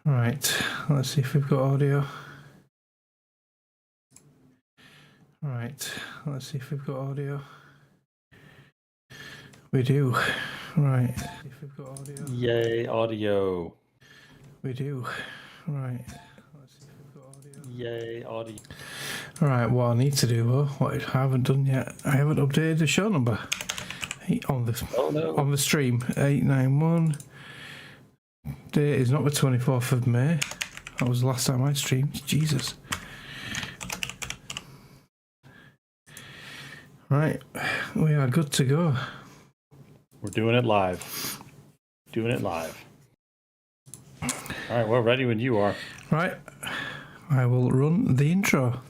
Right, let's see if we've got audio. Right, let's see if we've got audio. We do. Right, if we've got audio. Yay, audio. We do. Right, let's see if we've got audio. Yay, audio. Right, what I need to do, though, what I haven't done yet, I haven't updated the show number on the stream. 891. Date is not the 24th of May. That was the last time I streamed. Jesus. Right, we are good to go. We're doing it live. Doing it live. All right, we're ready when you are. Right, I will run the intro.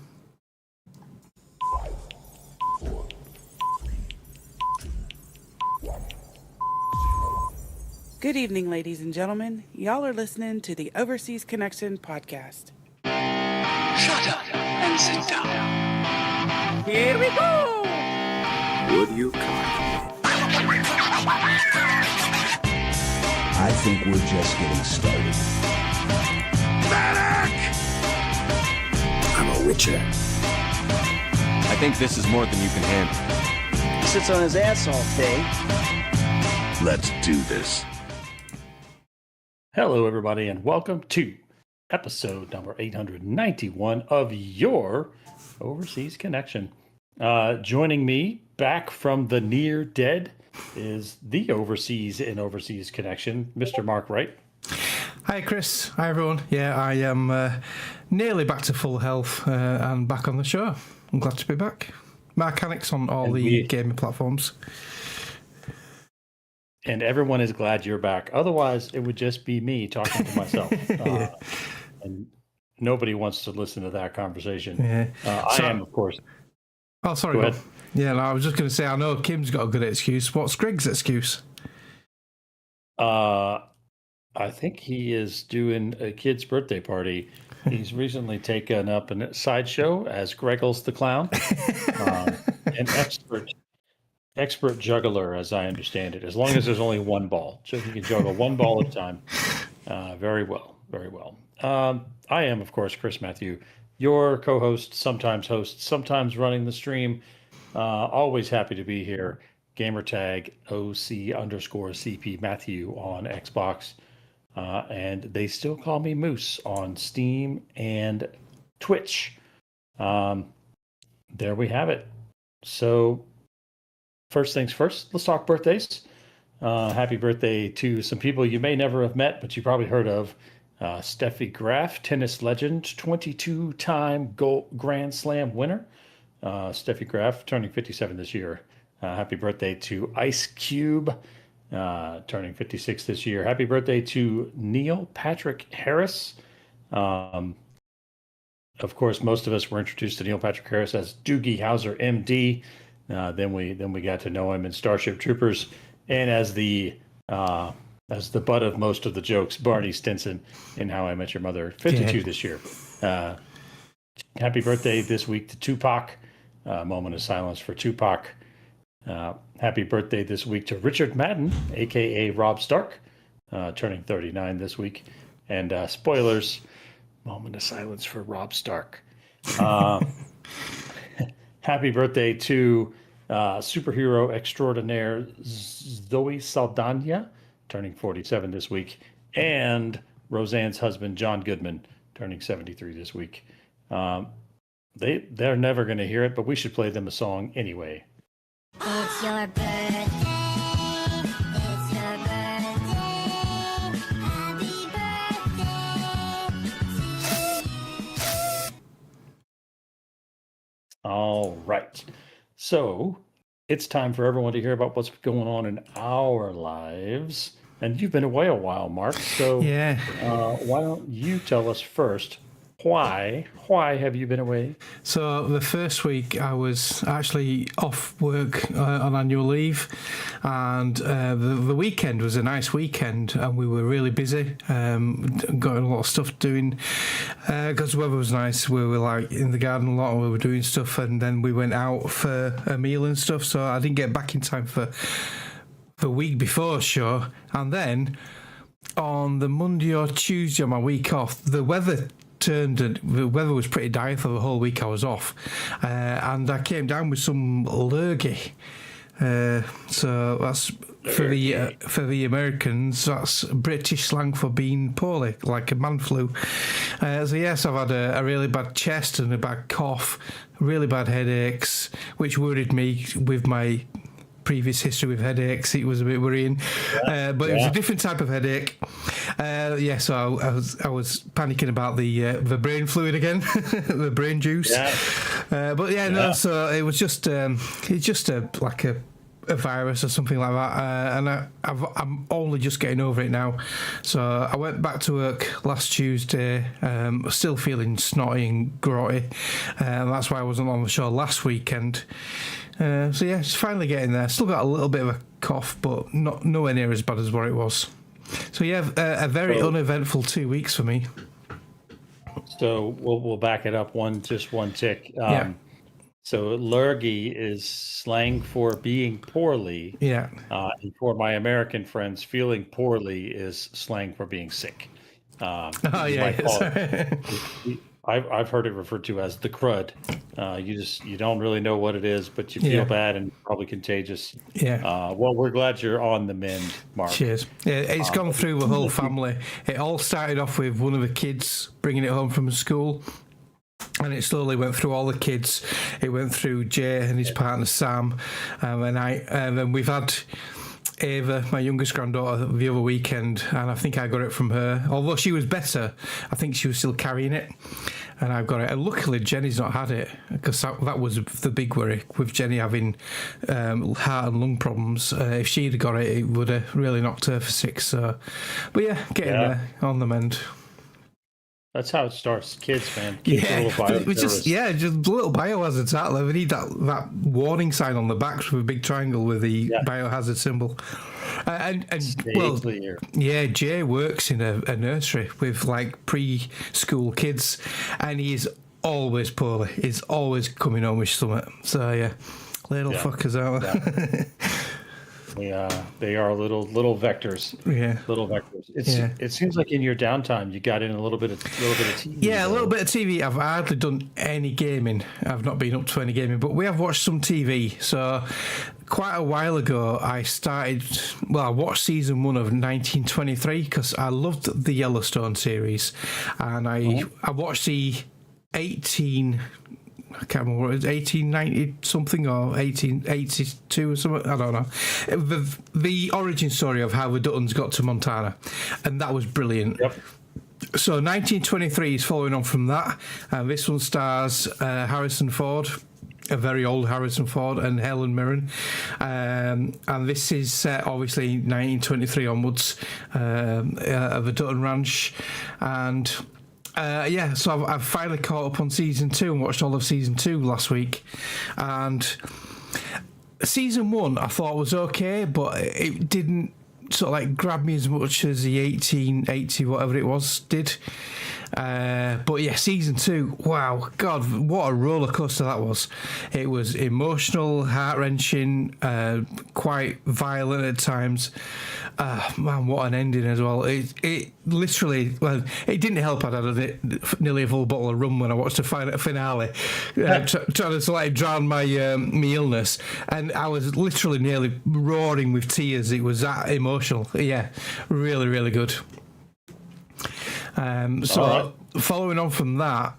Good evening, ladies and gentlemen. Y'all are listening to the Overseas Connection podcast. Shut up and sit down. Here we go! Would you kindly? I think we're just getting started. Medic! I'm a witcher. I think this is more than you can handle. He sits on his ass all day. Let's do this. Hello, everybody, and welcome to episode number 891 of your Overseas Connection. Joining me back from the near dead is the Overseas in Overseas Connection, Mr. Mark Wright. Hi, Chris. Hi, everyone. Yeah, I am nearly back to full health and back on the show. I'm glad to be back. Mechanics on all the gaming platforms. And everyone is glad you're back. Otherwise, it would just be me talking to myself. And nobody wants to listen to that conversation. Yeah. I am, of course. Oh, sorry. Go ahead. Yeah, no, I was just going to say, I know Kim's got a good excuse. What's Greg's excuse? I think he is doing a kid's birthday party. He's recently taken up a sideshow as Greggles the Clown, an expert juggler, as I understand it. As long as there's only one ball, so he can juggle one ball at a time. Very well, very well. I am, of course, Chris Matthew, your co-host, sometimes running the stream. Always happy to be here. Gamertag OC_CP Matthew on Xbox. And they still call me Moose on Steam and Twitch. There we have it. So, first things first, let's talk birthdays. Happy birthday to some people you may never have met, but you probably heard of. Steffi Graf, tennis legend, 22-time Grand Slam winner. Steffi Graf turning 57 this year. Happy birthday to Ice Cube, turning 56 this year. Happy birthday to Neil Patrick Harris. Of course, most of us were introduced to Neil Patrick Harris as Doogie Howser, MD. Then we got to know him in Starship Troopers, and as the butt of most of the jokes, Barney Stinson in How I Met Your Mother, 52 this year. Happy birthday this week to Tupac. Moment of silence for Tupac. Happy birthday this week to Richard Madden, aka Rob Stark, turning 39 this week. And spoilers, moment of silence for Rob Stark. Happy birthday to superhero extraordinaire Zoe Saldana, turning 47 this week, and Roseanne's husband, John Goodman, turning 73 this week. They're never going to hear it, but we should play them a song anyway. It's your birthday. It's your birthday. Happy birthday. All right. So it's time for everyone to hear about what's going on in our lives. And you've been away a while, Mark. So Yeah. Why don't you tell us first why have you been away? So the first week I was actually off work on annual leave, and the weekend was a nice weekend, and we were really busy. Got a lot of stuff doing because the weather was nice. We were like in the garden a lot, and we were doing stuff, and then we went out for a meal and stuff. So I didn't get back in time for the week before show, and then on the Monday or Tuesday on my week off, the weather turned and the weather was pretty dire for the whole week I was off, and I came down with some lurgy. So that's for the Americans. That's British slang for being poorly, like a man flu. So yes, I've had a really bad chest and a bad cough, really bad headaches, which worried me with my previous history with headaches. It was a bit worrying, but it was a different type of headache. So I was panicking about the brain fluid again, the brain juice. So it was just like a virus or something like that, and I'm only just getting over it now. So I went back to work last Tuesday, still feeling snotty and grotty, and that's why I wasn't on the show last weekend. It's finally getting there. Still got a little bit of a cough, but nowhere near as bad as what it was. So a very uneventful 2 weeks for me. So we'll back it up one tick. So lurgy is slang for being poorly. Yeah. And for my American friends, feeling poorly is slang for being sick. I've heard it referred to as the crud. You don't really know what it is, but you feel bad and probably contagious. Yeah. Well, we're glad you're on the mend, Mark. Cheers. Yeah, it's gone through the whole family. It all started off with one of the kids bringing it home from school, and it slowly went through all the kids. It went through Jay and his partner Sam, and then we've had Ava, my youngest granddaughter, the other weekend, and I think I got it from her. Although she was better, I think she was still carrying it, and I've got it. And luckily, Jenny's not had it, because that was the big worry with Jenny having heart and lung problems. If she'd got it, it would have really knocked her for 6. So, but getting there on the mend. That's how it starts. Kids, man. Kids are little just little biohazards out there. We need that warning sign on the back with a big triangle with the biohazard symbol. Jay works in a nursery with like preschool kids, and he's always poorly. He's always coming home with something. So little fuckers out there. They are little vectors. Yeah, little vectors. It seems like in your downtime you got in a little bit of TV. Yeah, a little bit of TV. I've hardly done any gaming. I've not been up to any gaming, but we have watched some TV. So quite a while ago, I watched season 1 of 1923 because I loved the Yellowstone series, and I watched the I can't remember what it was, 1890 something or 1882 or something, I don't know. The origin story of how the Duttons got to Montana, and that was brilliant. Yep. So 1923 is following on from that, and this one stars Harrison Ford, a very old Harrison Ford, and Helen Mirren, and this is set obviously 1923 onwards of the Dutton Ranch, and so I've finally caught up on season 2 and watched all of season 2 last week. And season 1 I thought was okay, but it didn't sort of like grab me as much as the 1880 whatever it was did. But season 2, wow, God, what a roller coaster that was. It was emotional, heart-wrenching, quite violent at times. Man, what an ending as well. It literally, it didn't help. I'd had nearly a full bottle of rum when I watched the finale, trying to like drown my illness, and I was literally nearly roaring with tears. It was that emotional. Yeah, really, really good. Following on from that,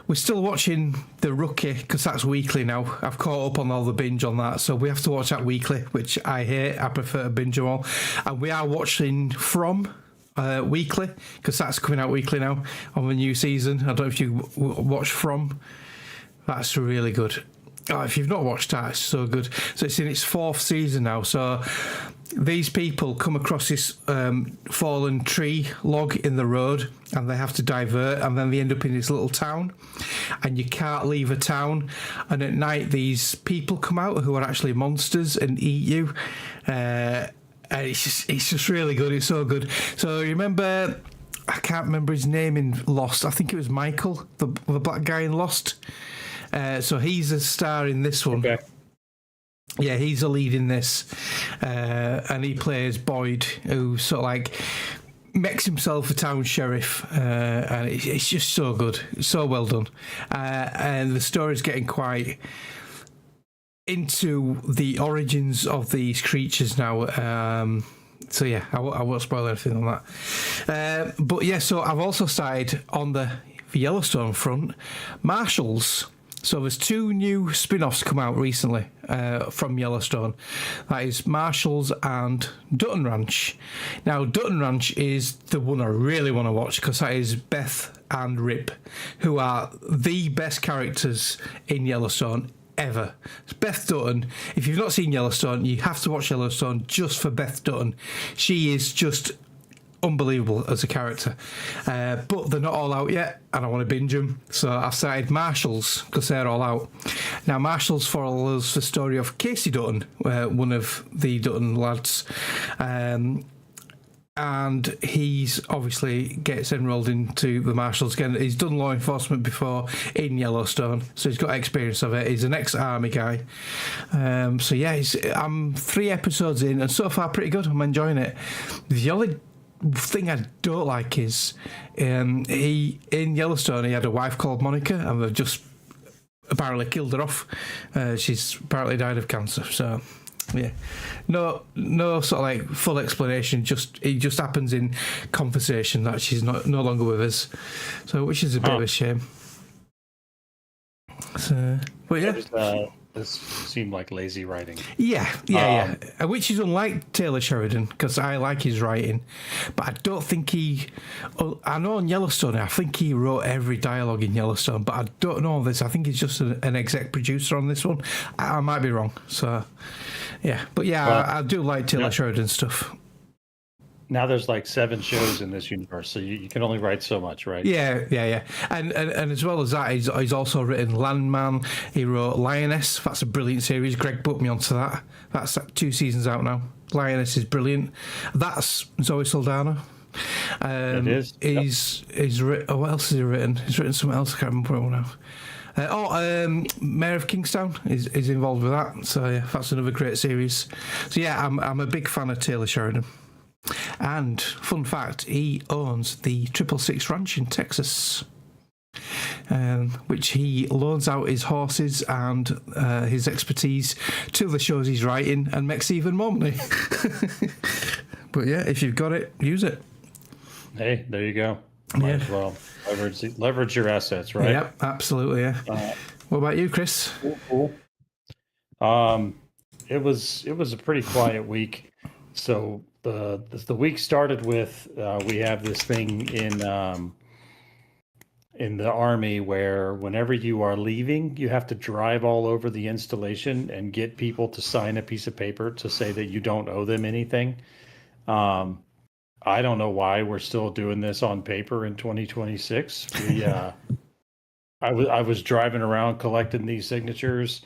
we're still watching The Rookie because that's weekly now. I've caught up on all the binge on that, so we have to watch that weekly, which I hate. I prefer to binge them all. And we are watching From weekly because that's coming out weekly now on the new season. I don't know if you watch From. That's really good. Oh, if you've not watched that, it's so good. So it's in its 4th season now. So these people come across this fallen tree log in the road, and they have to divert, and then they end up in this little town, and you can't leave a town. And at night, these people come out who are actually monsters and eat you. And it's just really good. It's so good. So remember, I can't remember his name in Lost. I think it was Michael, the black guy in Lost. So he's a star in this one. Okay. Yeah, he's a lead in this, and he plays Boyd, who sort of like makes himself a town sheriff, and it's just so good, so well done, and the story's getting quite into the origins of these creatures now. So yeah, I won't spoil anything on that. But yeah, so I've also started on the Yellowstone front, Marshalls. So there's 2 new spin-offs come out recently from Yellowstone. That is Marshalls and Dutton Ranch. Now, Dutton Ranch is the one I really want to watch because that is Beth and Rip, who are the best characters in Yellowstone ever. It's Beth Dutton. If you've not seen Yellowstone, you have to watch Yellowstone just for Beth Dutton. She is just unbelievable as a character, but they're not all out yet and I want to binge them, so I've started Marshalls because they're all out now. Marshalls follows the story of Casey Dutton, one of the Dutton lads, and he's obviously gets enrolled into the Marshalls again. He's done law enforcement before in Yellowstone, so he's got experience of it. He's an ex-army guy, so yeah, I'm 3 episodes in and so far pretty good. I'm enjoying it. The only thing I don't like is he in Yellowstone he had a wife called Monica and they've just apparently killed her off. She's apparently died of cancer, so yeah, no sort of like full explanation, it just happens in conversation that she's no longer with us, so which is a bit of a shame. So, but yeah, this seemed like lazy writing. Yeah. Which is unlike Taylor Sheridan, because I like his writing, but I don't think I know in Yellowstone, I think he wrote every dialogue in Yellowstone, but I don't know this. I think he's just an exec producer on this one. I might be wrong. So, yeah. But yeah, well, I do like Taylor Sheridan stuff. Now there's like 7 shows in this universe, so you can only write so much, right? Yeah. And as well as that, he's also written Landman. He wrote Lioness. That's a brilliant series. Greg put me onto that. That's 2 seasons out now. Lioness is brilliant. That's Zoe Saldana. It is. He's written. What else has he written? He's written something else. I can't remember what now. Mayor of Kingstown is involved with that. So yeah, that's another great series. So yeah, I'm a big fan of Taylor Sheridan. And fun fact, he owns the 666 Ranch in Texas, which he loans out his horses and his expertise to the shows he's writing and makes even more money. But yeah, if you've got it, use it. Hey, there you go. Might as well leverage your assets, right? Yep, absolutely. Yeah. What about you, Chris? Cool. It was a pretty quiet week. So the week started with we have this thing in the Army where whenever you are leaving, you have to drive all over the installation and get people to sign a piece of paper to say that you don't owe them anything. I don't know why we're still doing this on paper in 2026. I was driving around collecting these signatures,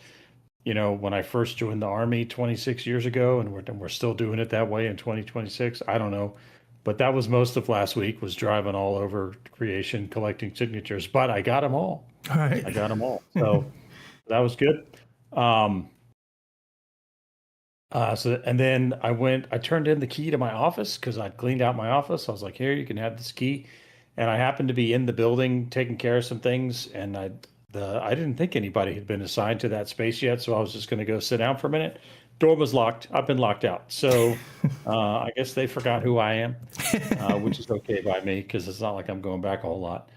when I first joined the Army 26 years ago, and we're still doing it that way in 2026. I don't know, but that was most of last week, was driving all over creation, collecting signatures, but I got them all. All right. I got them all. So that was good. And then I turned in the key to my office because I'd cleaned out my office. I was like, here, you can have this key. And I happened to be in the building taking care of some things, and I didn't think anybody had been assigned to that space yet, so I was just going to go sit down for a minute. Door was locked. I've been locked out. So I guess they forgot who I am, which is okay by me because it's not like I'm going back a whole lot.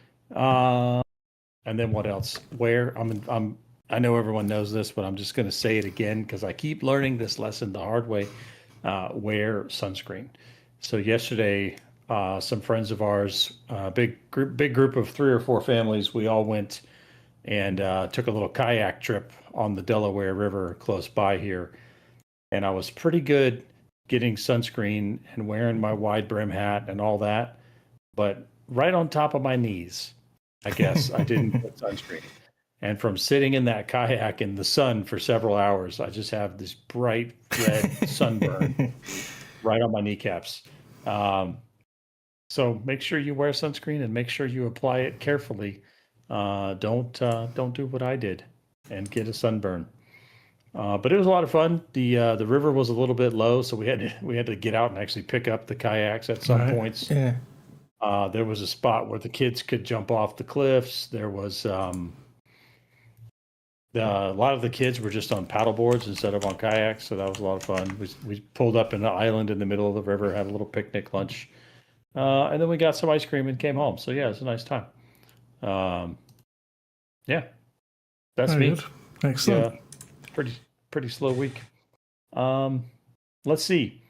And then what else? Where I know everyone knows this, but I'm just going to say it again because I keep learning this lesson the hard way. Wear sunscreen. So yesterday, some friends of ours, big group of 3 or 4 families, we all went and took a little kayak trip on the Delaware River close by here. And I was pretty good getting sunscreen and wearing my wide brim hat and all that. But right on top of my knees, I guess, I didn't put sunscreen. And from sitting in that kayak in the sun for several hours, I just have this bright red sunburn right on my kneecaps. So make sure you wear sunscreen and make sure you apply it carefully. Don't do what I did and get a sunburn. But it was a lot of fun. The river was a little bit low, so we had to get out and actually pick up the kayaks at some points. Yeah. There was a spot where the kids could jump off the cliffs. There was a lot of the kids were just on paddle boards instead of on kayaks, so that was a lot of fun. We pulled up in an island in the middle of the river, had a little picnic lunch, and then we got some ice cream and came home. So yeah, it was a nice time. Yeah, that's Very me. good. Excellent. Yeah, pretty slow week. Let's see.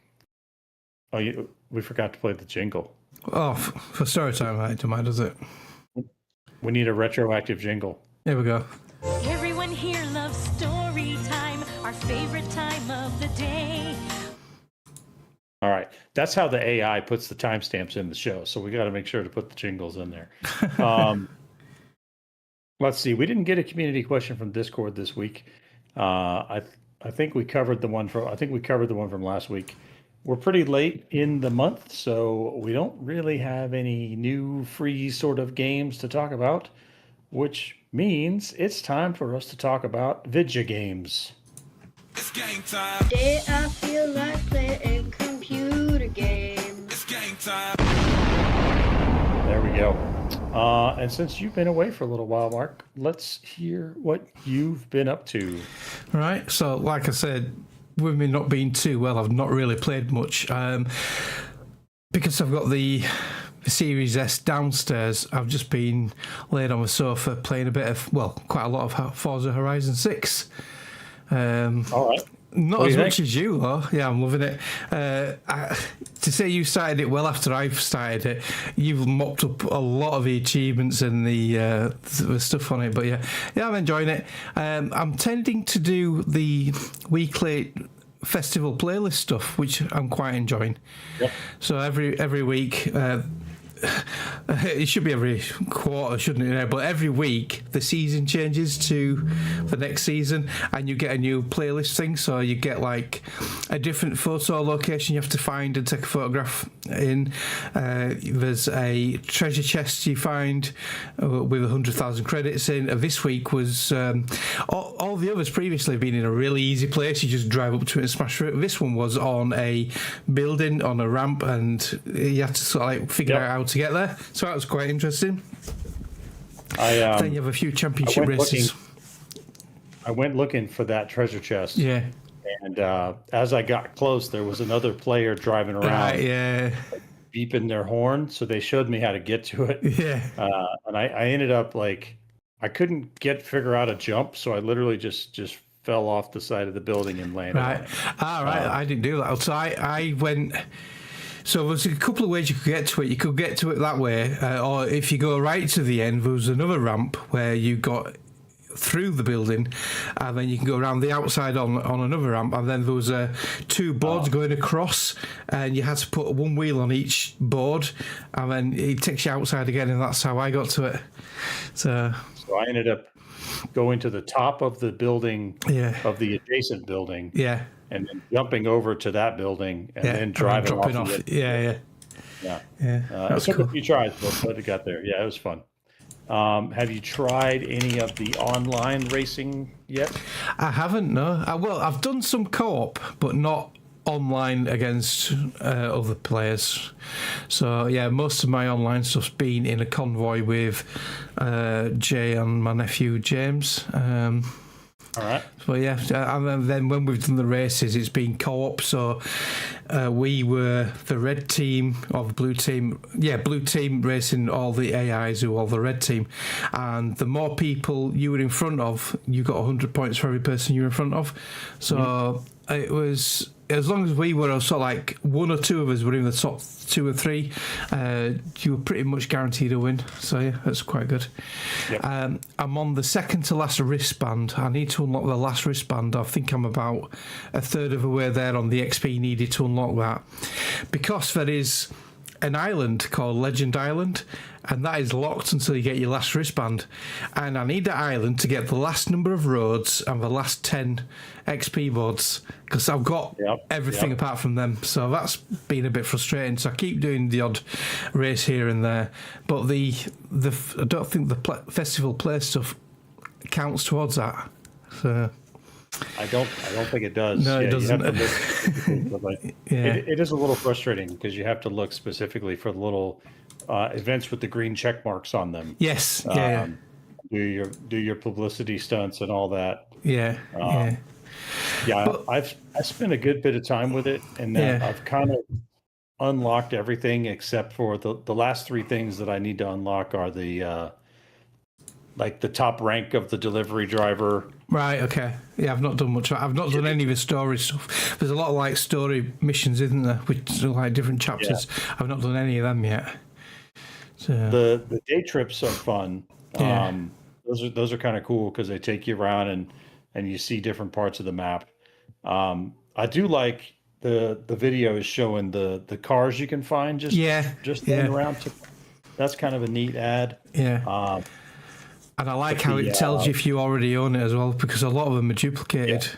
Oh, we forgot to play the jingle. Oh, for story time, I don't mind, does it? We need a retroactive jingle. Here we go. Everyone here loves story time, our favorite time of the day. All right, that's how the AI puts the timestamps in the show. So we got to make sure to put the jingles in there. Let's see. We didn't get a community question from Discord this week. I think we covered the one from last week. We're pretty late in the month, so we don't really have any new free sort of games to talk about, which means it's time for us to talk about video games. It's game time. Today I feel like playing computer games. It's game time. There we go. And since you've been away for a little while, Mark, let's hear what you've been up to. Right. So, like I said, with me not being too well, I've not really played much. Because I've got the Series S downstairs, I've just been laid on the sofa playing quite a lot of Forza Horizon 6. All right. Not as much as you, though. Yeah, I'm loving it. To say you started it well after I've started it, you've mopped up a lot of the achievements and the stuff on it. But yeah, I'm enjoying it. I'm tending to do the weekly festival playlist stuff, which I'm quite enjoying. Yep. So every week. It should be every quarter, shouldn't it? But every week the season changes to the next season, and you get a new playlist thing. So you get like a different photo location you have to find and take a photograph in. There's a treasure chest you find with 100,000 credits in. This week was all the others previously have been in a really easy place. You just drive up to it and smash through it. This one was on a building on a ramp, and you had to sort of like figure out how to get there. So that was quite interesting. Then you have a few championship races. I went looking for that treasure chest. Yeah. And as I got close, there was another player driving around, beeping their horn. So they showed me how to get to it. Yeah. And I ended up I couldn't figure out a jump, so I literally just fell off the side of the building and landed. Right. I didn't do that. So I went. So there's a couple of ways you could get to it. You could get to it that way, or if you go right to the end, there was another ramp where you got through the building, and then you can go around the outside on another ramp, and then there was two boards going across, and you had to put one wheel on each board, and then it takes you outside again, and that's how I got to it. So I ended up going to the top of the building, of the adjacent building, and then jumping over to that building, and then driving off. Yeah. It took a few tries, but it got there. Yeah, it was fun. Have you tried any of the online racing yet? I haven't, no. I've done some co-op, but not online against other players. So, yeah, most of my online stuff's been in a convoy with Jay and my nephew James. All right. So, yeah, and then when we've done the races, it's been co-op. So we were the red team or the blue team. Yeah, blue team racing all the AIs who are the red team. And the more people you were in front of, you got 100 points for every person you were in front of. So it was... As long as we were sort of like one or two of us were in the top 2 or 3, you were pretty much guaranteed a win. So yeah, that's quite good. Yep. I'm on the second to last wristband. I need to unlock the last wristband. I think I'm about a third of the way there on the XP needed to unlock that, because there is an island called Legend Island, and that is locked until you get your last wristband. And I need that island to get the last number of roads and the last 10 XP boards, because I've got everything apart from them. So that's been a bit frustrating. So I keep doing the odd race here and there, but I don't think the festival play stuff counts towards that. So I don't think it does. No, it doesn't. You have to look specifically for, like, it is a little frustrating because you have to look specifically for the little events with the green check marks on them. Yes. Do your publicity stunts and all that. Yeah. I've spent a good bit of time with it, and I've kind of unlocked everything except for the last three things that I need to unlock are the like the top rank of the delivery driver. Right. Okay. Yeah, I've not done much. I've not done any of the story stuff. There's a lot of like story missions, isn't there? Which are like different chapters. Yeah. I've not done any of them yet. So the day trips are fun. Yeah. Those are kind of cool because they take you around and you see different parts of the map. I do like the video is showing the cars you can find just running around. That's kind of a neat ad. Yeah. And I like how it tells you if you already own it as well, because a lot of them are duplicated. Yeah.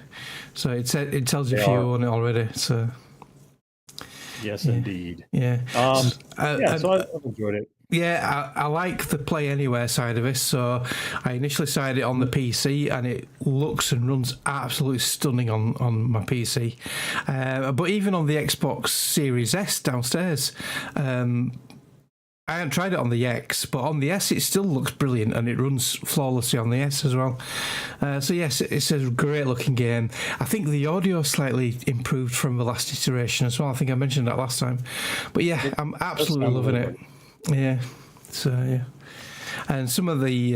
So it tells you if you own it already. So yes, indeed. Yeah. So I've enjoyed it. Yeah, I like the Play Anywhere side of it. So I initially started it on the PC, and it looks and runs absolutely stunning on my PC. But even on the Xbox Series S downstairs, I haven't tried it on the X, but on the S it still looks brilliant, and it runs flawlessly on the S as well. So yes, it's a great looking game. I think the audio slightly improved from the last iteration as well. I think I mentioned that last time. But yeah, I'm absolutely loving it. Yeah. So yeah. And some of the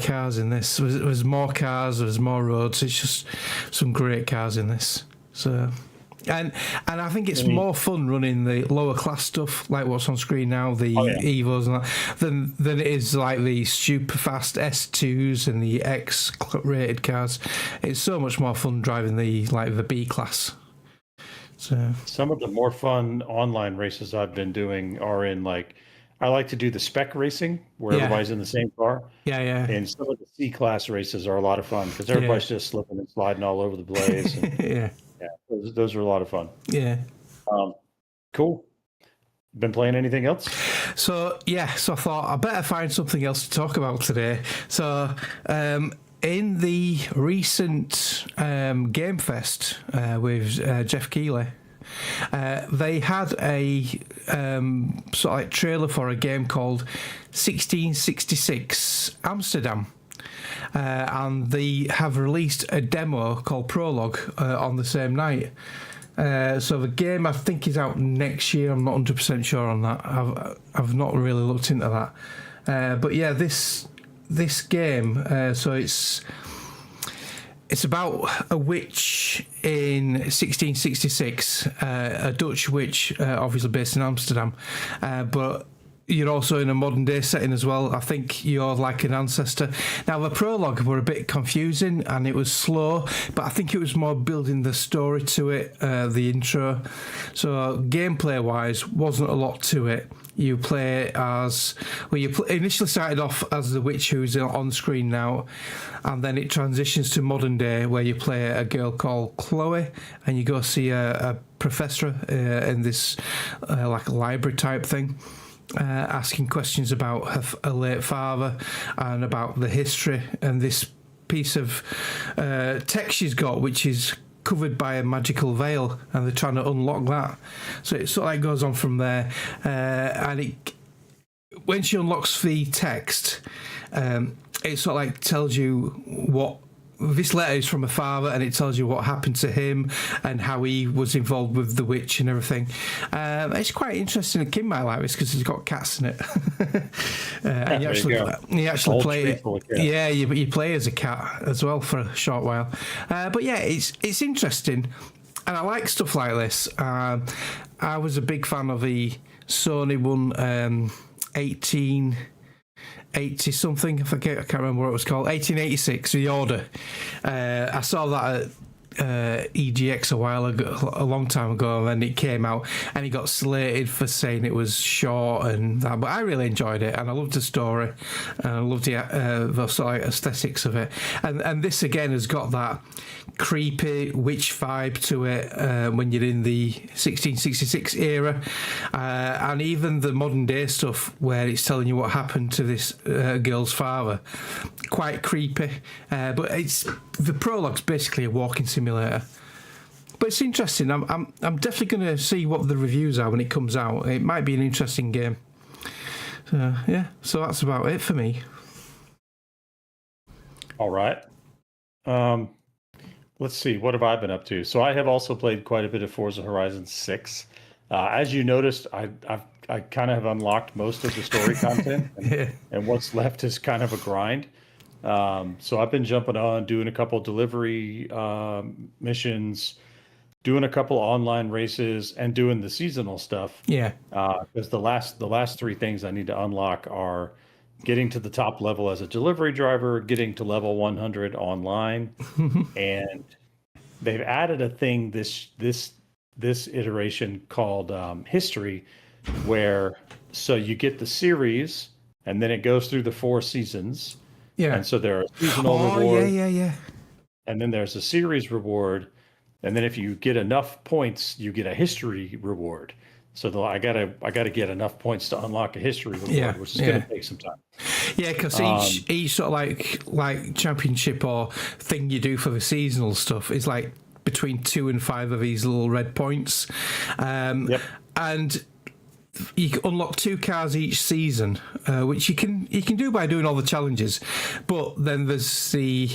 cars in this, there's more cars, there's more roads. It's just some great cars in this. So. And I think it's more fun running the lower class stuff, like what's on screen now, the Evos and that, than it is like the super fast S2s and the X rated cars. It's so much more fun driving the B class. So some of the more fun online races I've been doing are in I like to do the spec racing where everybody's in the same car. Yeah. And some of the C class races are a lot of fun because everybody's just slipping and sliding all over the place. And, yeah. Yeah, those are a lot of fun. Yeah. Cool. Been playing anything else? So I thought I better find something else to talk about today. So in the recent Game Fest with Jeff Keighley, they had a sort of like trailer for a game called 1666 Amsterdam. And they have released a demo called Prologue on the same night. So the game I think is out next year. I'm not 100% sure on that. I've not really looked into that. But yeah, this game. So it's about a witch in 1666, a Dutch witch, obviously based in Amsterdam, but you're also in a modern day setting as well. I think you're like an ancestor. Now, the prologue were a bit confusing and it was slow, but I think it was more building the story to it, the intro. So gameplay wise, wasn't a lot to it. You play as, initially started off as the witch who's on screen now, and then it transitions to modern day where you play a girl called Chloe, and you go see a professor in this like a library type thing. Asking questions about her late father and about the history and this piece of text she's got, which is covered by a magical veil, and they're trying to unlock that. So it sort of like goes on from there, and when she unlocks the text, it sort of like tells you what. This letter is from her father, and it tells you what happened to him and how he was involved with the witch and everything. It's quite interesting. A kid might like this because he's got cats in it. And you actually play. Yeah, you play as a cat as well for a short while. But yeah, it's interesting, and I like stuff like this. I was a big fan of the Sony one, 1880 something. I can't remember what it was called. 1886, The Order. I saw that EGX a while ago, a long time ago, and then it came out, and he got slated for saying it was short and that. But I really enjoyed it, and I loved the story, and I loved the sort of aesthetics of it. And this again has got that creepy witch vibe to it when you're in the 1666 era, and even the modern day stuff where it's telling you what happened to this girl's father, quite creepy. But it's the prologue's basically a walking simulator. But it's interesting. I'm definitely going to see what the reviews are when it comes out. It might be an interesting game. So yeah, so that's about it for me. All right. Let's see. What have I been up to? So I have also played quite a bit of Forza Horizon 6. As you noticed, I kind of have unlocked most of the story content, and what's left is kind of a grind. So I've been jumping on, doing a couple delivery missions, doing a couple online races, and doing the seasonal stuff. Yeah. Because the last three things I need to unlock are getting to the top level as a delivery driver, getting to level 100 online, and they've added a thing this iteration called history, where so you get the series and then it goes through the 4 seasons. Yeah. And so there are seasonal rewards. Yeah. And then there's a series reward. And then if you get enough points, you get a history reward. So I gotta get enough points to unlock a history reward, which is gonna take some time. Yeah, because each sort of like championship or thing you do for the seasonal stuff is like between 2 and 5 of these little red points. And you can unlock 2 cars each season, which you can do by doing all the challenges. But then there's the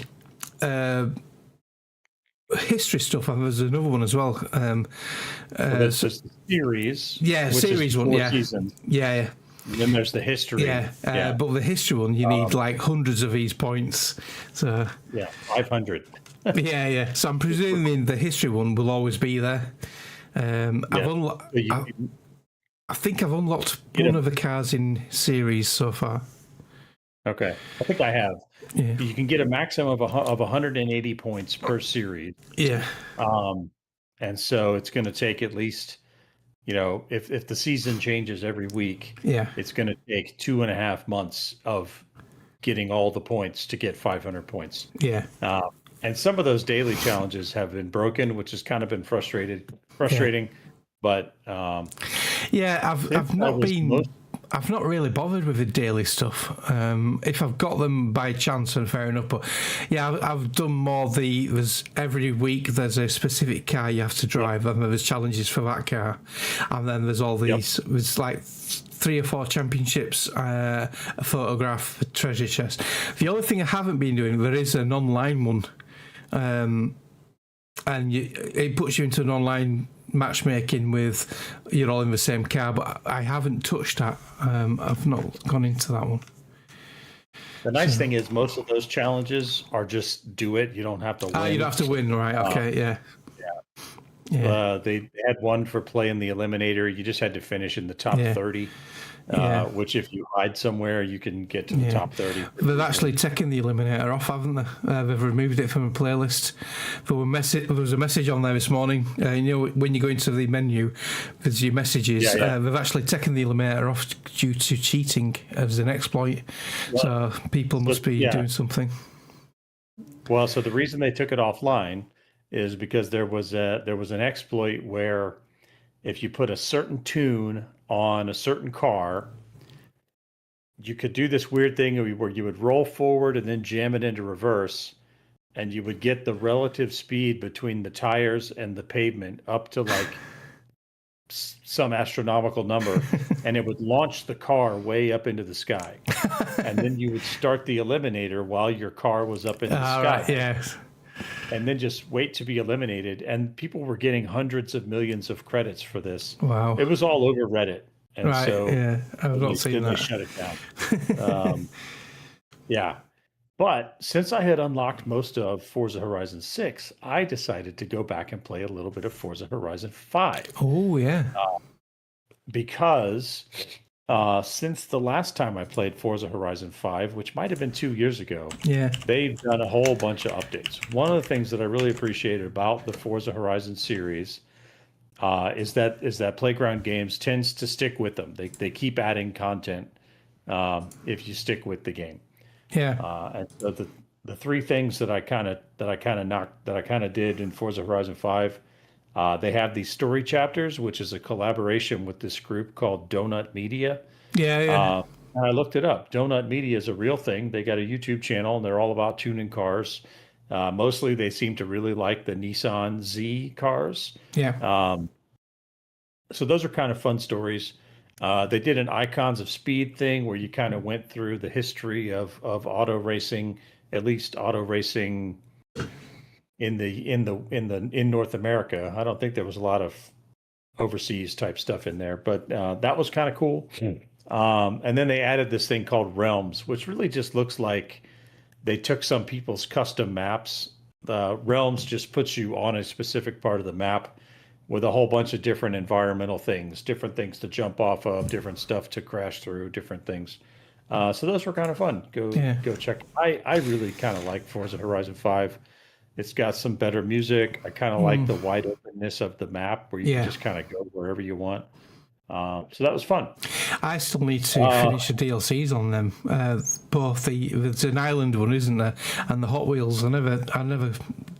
history stuff, and there's another one as well. There's just the series. Yeah, which series is one. 4 Yeah. seasons. Yeah. And then there's the history. Yeah. But the history one, you need like hundreds of these points. So 500. yeah. So I'm presuming the history one will always be there. I think I've unlocked one of the cars in series so far. Okay, I think I have. Yeah. You can get a maximum of 180 points per series. Yeah. And so it's going to take at least, if the season changes every week, it's going to take 2.5 months of getting all the points to get 500 points. Yeah. And some of those daily challenges have been broken, which has kind of been frustrating. But I've not really bothered with the daily stuff. If I've got them by chance, and fair enough. But yeah, I've done more. There's every week there's a specific car you have to drive, and there's challenges for that car, and then there's all these. There's like 3 or 4 championships, a photograph, a treasure chest. The only thing I haven't been doing, there is an online one, and it puts you into an online matchmaking with you're all in the same car, but I haven't touched that. I've not gone into that one. The nice thing is most of those challenges are just do it. You don't have to win. You don't have to win, right? Okay, yeah. They had one for playing the Eliminator. You just had to finish in the top 30. Which if you hide somewhere, you can get to the top 30. They've actually taken the Eliminator off, haven't they? They've removed it from a playlist. There was a message on there this morning. When you go into the menu, there's your messages. They've actually taken the Eliminator off due to cheating as an exploit. So people must be doing something. Well, so the reason they took it offline is because there was an exploit where if you put a certain tune on a certain car, you could do this weird thing where you would roll forward and then jam it into reverse, and you would get the relative speed between the tires and the pavement up to like some astronomical number, and it would launch the car way up into the sky. And then you would start the Eliminator while your car was up in the sky. Right, yes. And then just wait to be eliminated. And people were getting hundreds of millions of credits for this. Wow. It was all over Reddit. And so I've not seen that. They shut it down. But since I had unlocked most of Forza Horizon 6, I decided to go back and play a little bit of Forza Horizon 5. Oh, yeah. Because Since the last time I played Forza Horizon 5, which might have been 2 years ago, Yeah. they've done a whole bunch of updates. One of the things that I really appreciated about the Forza Horizon series is that Playground Games tends to stick with them. They keep adding content if you stick with the game. Yeah. And so the three things that I kind of did in Forza Horizon 5, they have these story chapters, which is a collaboration with this group called Donut Media. Yeah. And I looked it up. Donut Media is a real thing. They got a YouTube channel, and they're all about tuning cars. Mostly, they seem to really like the Nissan Z cars. Yeah. So those are kind of fun stories. They did an Icons of Speed thing where you kind of went through the history of auto racing, at least auto racing in North America. I don't think there was a lot of overseas type stuff in there, but that was kind of cool. And then they added this thing called Realms, which really just looks like they took some people's custom maps. Realms just puts you on a specific part of the map with a whole bunch of different environmental things, different things to jump off of, different stuff to crash through, different things. So those were kind of fun. Go check. I really kind of like Forza Horizon 5. It's got some better music. I kind of like the wide openness of the map where you can just kind of go wherever you want. So that was fun. I still need to finish the DLCs on them. Both there's an island one, isn't there, and the Hot Wheels. I never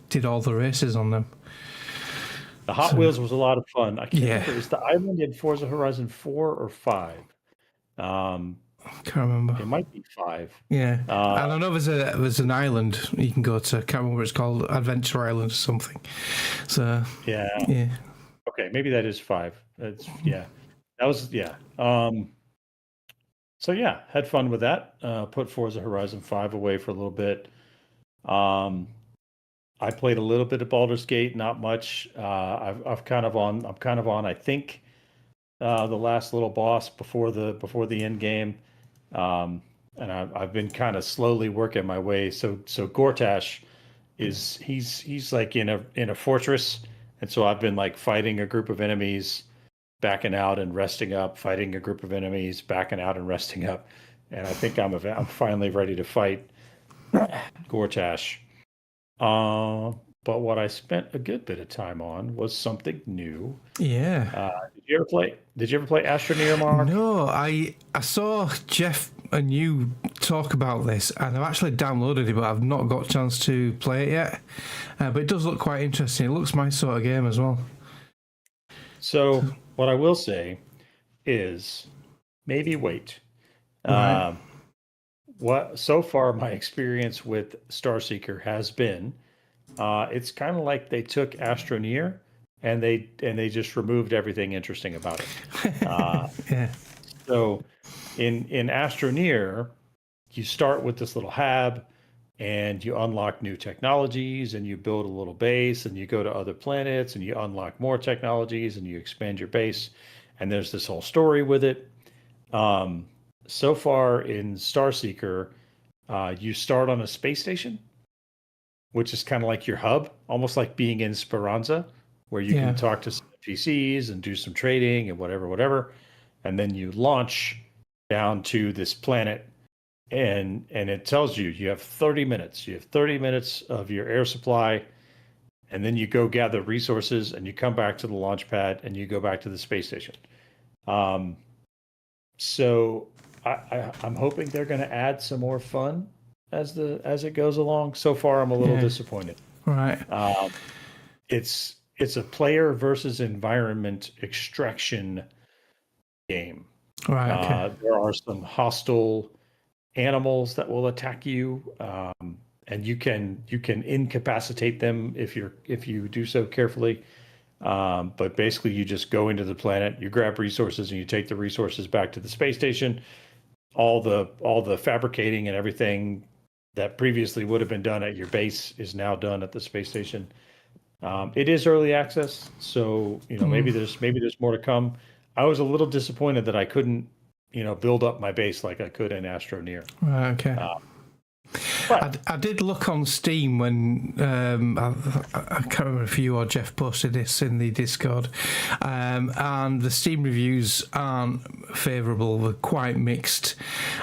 did all the races on them. The Hot Wheels was a lot of fun. I can't remember. Is the island in Forza Horizon 4 or 5? Can't remember. It might be 5. Yeah, and I know there's an island you can go to. Can't remember what it's called, Adventure Island or something. So yeah. Okay, maybe that is 5. That was So yeah, had fun with that. Put Forza Horizon 5 away for a little bit. I played a little bit of Baldur's Gate, not much. I'm kind of on. I think the last little boss before the end game, and I've been kind of slowly working my way. So Gortash he's like in a fortress, and so I've been like fighting a group of enemies, backing out and resting up, fighting a group of enemies, backing out and resting up, and I think I'm finally ready to fight Gortash. But what I spent a good bit of time on was something new. Yeah. Did you ever play Astroneer, Mark? No, I saw Jeff and you talk about this, and I've actually downloaded it, but I've not got a chance to play it yet. But it does look quite interesting. It looks my sort of game as well. So what I will say is maybe wait. Right. So far my experience with Starseeker has been it's kind of like they took Astroneer and they just removed everything interesting about it. So in Astroneer, you start with this little hab and you unlock new technologies and you build a little base and you go to other planets and you unlock more technologies and you expand your base, and there's this whole story with it. So far in Starseeker, you start on a space station, which is kind of like your hub, almost like being in Speranza, where you can talk to some PCs and do some trading and whatever. And then you launch down to this planet, and it tells you have 30 minutes. You have 30 minutes of your air supply, and then you go gather resources, and you come back to the launch pad, and you go back to the space station. So I'm hoping they're going to add some more fun as it goes along. So far, I'm a little disappointed. Right. It's a player versus environment extraction game. Right. Okay. There are some hostile animals that will attack you, and you can incapacitate them if you do so carefully. But basically, you just go into the planet, you grab resources, and you take the resources back to the space station. All the fabricating and everything that previously would have been done at your base is now done at the space station. It is early access, so maybe there's more to come. I was a little disappointed that I couldn't build up my base like I could in Astroneer. Right. Okay. Right. I did look on Steam when I can't remember if you or Jeff posted this in the Discord, and the Steam reviews aren't favourable; they're quite mixed.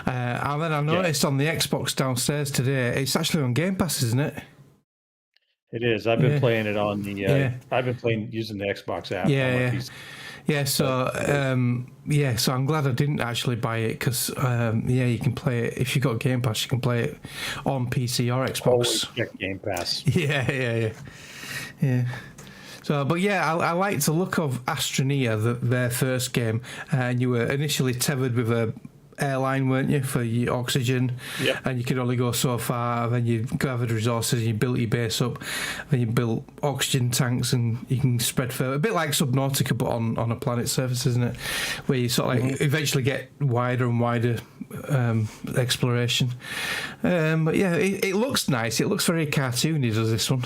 And then I noticed on the Xbox downstairs today, it's actually on Game Pass, isn't it? It is. I've been playing it on the. Yeah. I've been playing using the Xbox app. Yeah, on my yeah. PC. Yeah, so I'm glad I didn't actually buy it because you can play it if you got Game Pass. You can play it on PC or Xbox. Always check Game Pass. Yeah. So, but yeah, I liked the look of Astroneer, their first game, and you were initially tethered with a airline, weren't you, for your oxygen? Yep. And you could only go so far. Then you gathered resources, and you built your base up. Then you built oxygen tanks, and you can spread further. A bit like Subnautica, but on a planet surface, isn't it? Where you sort of like eventually get wider and wider exploration. But yeah, it looks nice. It looks very cartoony, does this one?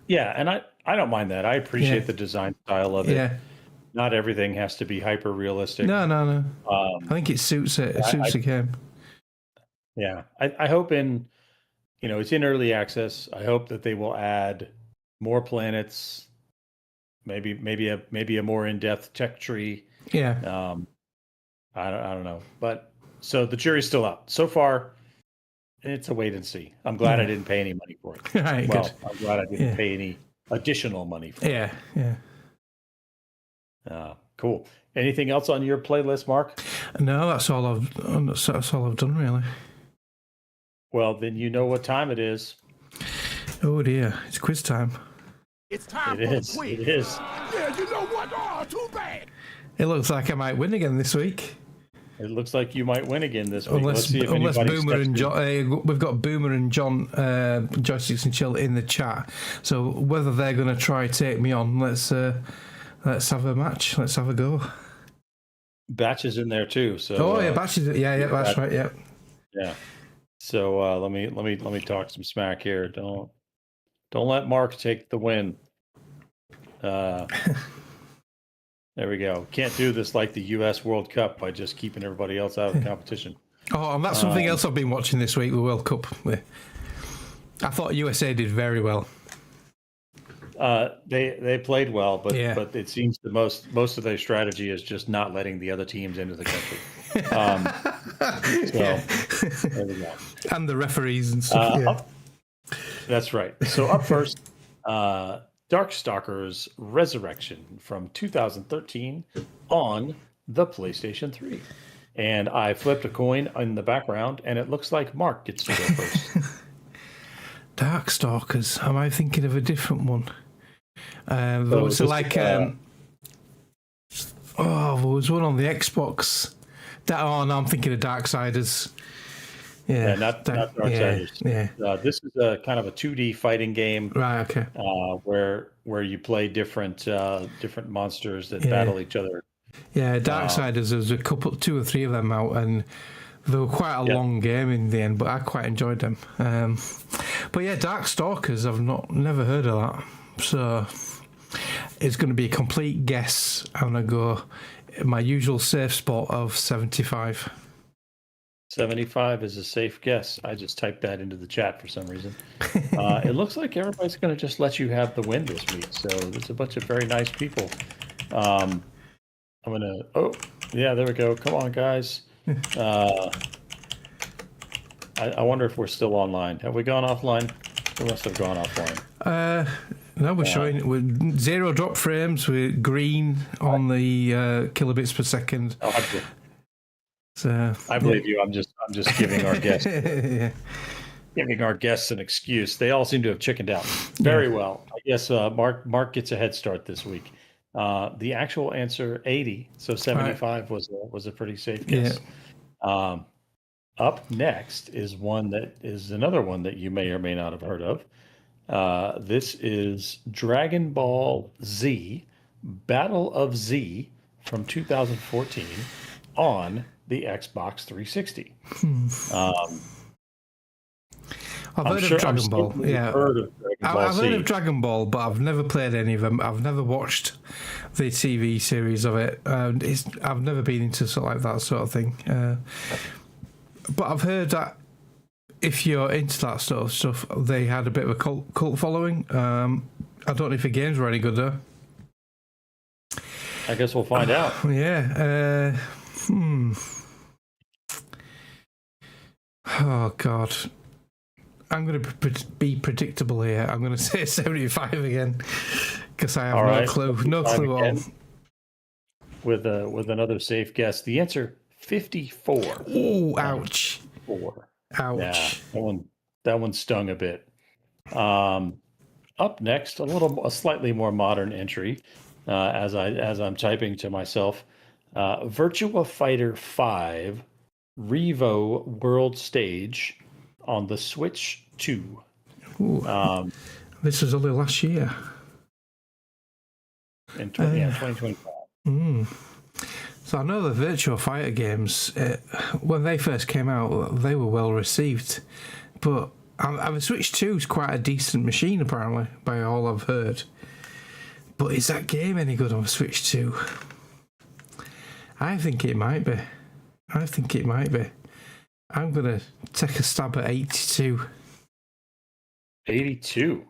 Yeah, and I don't mind that. I appreciate the design style of it. Yeah. Not everything has to be hyper realistic. No. I think it suits it. It suits the game. Yeah, I hope it's in early access. I hope that they will add more planets, maybe a more in-depth tech tree. Yeah. I don't know, but so the jury's still out. So far, it's a wait and see. I'm glad I didn't pay any money for it. Right, well, good. I'm glad I didn't pay any additional money for it. Yeah. Cool. Anything else on your playlist, Mark? No, that's all I've done really. Well, then you know what time it is. Oh dear, it's quiz time. It's time It for is. the quiz. It is. Yeah, you know what? Oh, too bad. It looks like I might win again this week. It looks like you might win again this week. Unless Let's see if Boomer anybody and steps in. John, we've got Boomer and John, Joysticks and Chill in the chat. So whether they're going to try take me on, let's have a match. Let's have a go. Batch is in there too. So Batch is that's right. Yeah. Yeah. So let me talk some smack here. Don't let Mark take the win. There we go. Can't do this like the U.S. World Cup by just keeping everybody else out of the competition. Oh, and that's something else I've been watching this week, the World Cup. I thought USA did very well. They played well, but Yeah. but it seems that most of their strategy is just not letting the other teams into the country. There we go. And the referees and stuff. That's right. So up first, Darkstalkers Resurrection from 2013 on the PlayStation 3. And I flipped a coin in the background, and it looks like Mark gets to go first. Darkstalkers. Am I thinking of a different one? There So was this- like there was one on the Xbox. No, I'm thinking of Darksiders. Yeah, not Darksiders. Yeah. This is a kind of a 2D fighting game. Right. Okay. Where you play different monsters that battle each other. Yeah, Darksiders. There's a couple, 2 or 3 of them out, and they were quite a long game in the end. But I quite enjoyed them. But yeah, Darkstalkers. I've never heard of that. So it's going to be a complete guess. I'm going to go my usual safe spot of 75. 75 is a safe guess. I just typed that into the chat for some reason. It looks like everybody's going to just let you have the win this week. So there's a bunch of very nice people. I'm going to... Oh, yeah, there we go. Come on, guys. I wonder if we're still online. Have we gone offline? We must have gone offline. No, we're showing with 0 drop frames. We're green on the kilobits per second. So, I believe you. I'm just giving our guests yeah. giving our guests an excuse. They all seem to have chickened out. Very well. I guess Mark gets a head start this week. The actual answer 80, so 75 was a pretty safe guess. Yeah. Up next is another one that you may or may not have heard of. This is Dragon Ball Z Battle of Z from 2014 on the Xbox 360. I've heard of Dragon Ball. Yeah, I've heard of Dragon Ball, but I've never played any of them. I've never watched the TV series of it. I've never been into sort of like that sort of thing. But I've heard that if you're into that sort of stuff, they had a bit of a cult following. I don't know if the games were any good though. I guess we'll find out. Yeah. Oh God. I'm going to be predictable here. I'm going to say 75 again because I have no clue. No clue at all. With another safe guess, the answer 54. Oh, ouch! 4. Ouch! Yeah, that one stung a bit. Up next, a slightly more modern entry. As I'm typing to myself, Virtua Fighter 5 Revo World Stage on the Switch 2. This was only last year. In 2025. So I know the Virtua Fighter games, when they first came out, they were well received. But the Switch 2 is quite a decent machine, apparently, by all I've heard. But is that game any good on the Switch 2? I think it might be. I'm going to take a stab at 82. 82.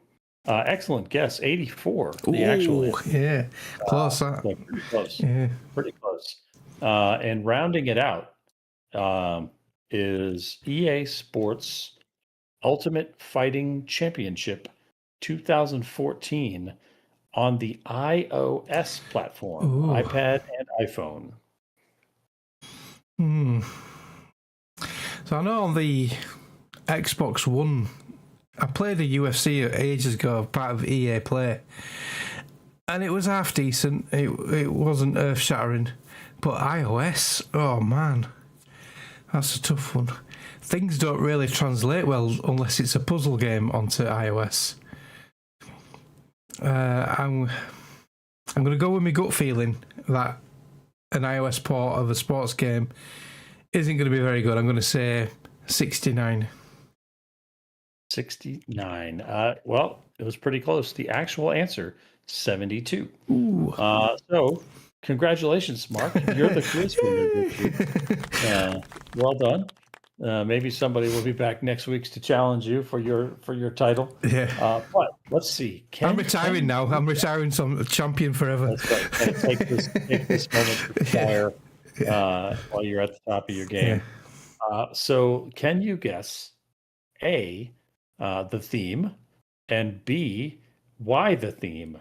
Excellent guess. 84. The actual. Yeah. Close that. So pretty close. Yeah. Pretty close. And rounding it out is EA Sports Ultimate Fighting Championship 2014 on the iOS platform, iPad and iPhone. So I know on the Xbox One, I played a UFC ages ago, part of EA Play, and it was half decent. It wasn't earth shattering, but iOS, oh man, that's a tough one. Things don't really translate well unless it's a puzzle game onto iOS. I'm going to go with my gut feeling that an iOS port of a sports game isn't going to be very good. I'm going to say 69. 69. Well, it was pretty close. The actual answer, 72. So, congratulations, Mark. You're the quiz winner. Well done. Maybe somebody will be back next week to challenge you for your title. Yeah. But let's see. I'm retiring now. I'm retiring some champion forever. That's right. Take this moment to retire while you're at the top of your game. Yeah. So, can you guess A, the theme, and B, why the theme?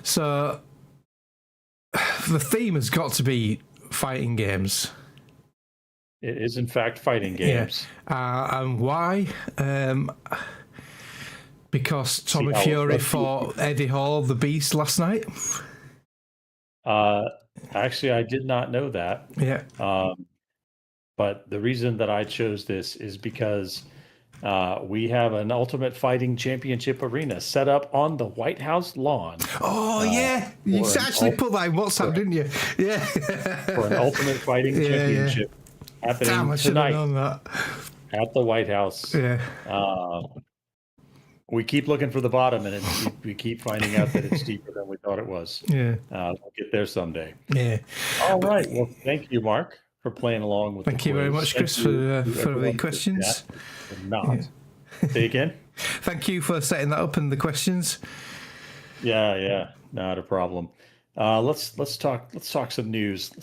So, the theme has got to be fighting games. It is, in fact, fighting games. Yeah. And why? Because Tommy Fury fought Eddie Hall, the Beast, last night. Actually, I did not know that. Yeah. But the reason that I chose this is because we have an Ultimate Fighting Championship arena set up on the White House lawn. Oh, yeah. You actually put that in WhatsApp, didn't you? Yeah. For an Ultimate Fighting Championship happening tonight at the White House. Yeah. We keep looking for the bottom, and we keep finding out that it's deeper than we thought it was. Yeah. We'll get there someday. Yeah. All right. Well, thank you, Mark, for playing along with Thank you very much, Chris, for the questions. Say again? Thank you for setting that up and the questions. Yeah. Not a problem. Let's talk some news.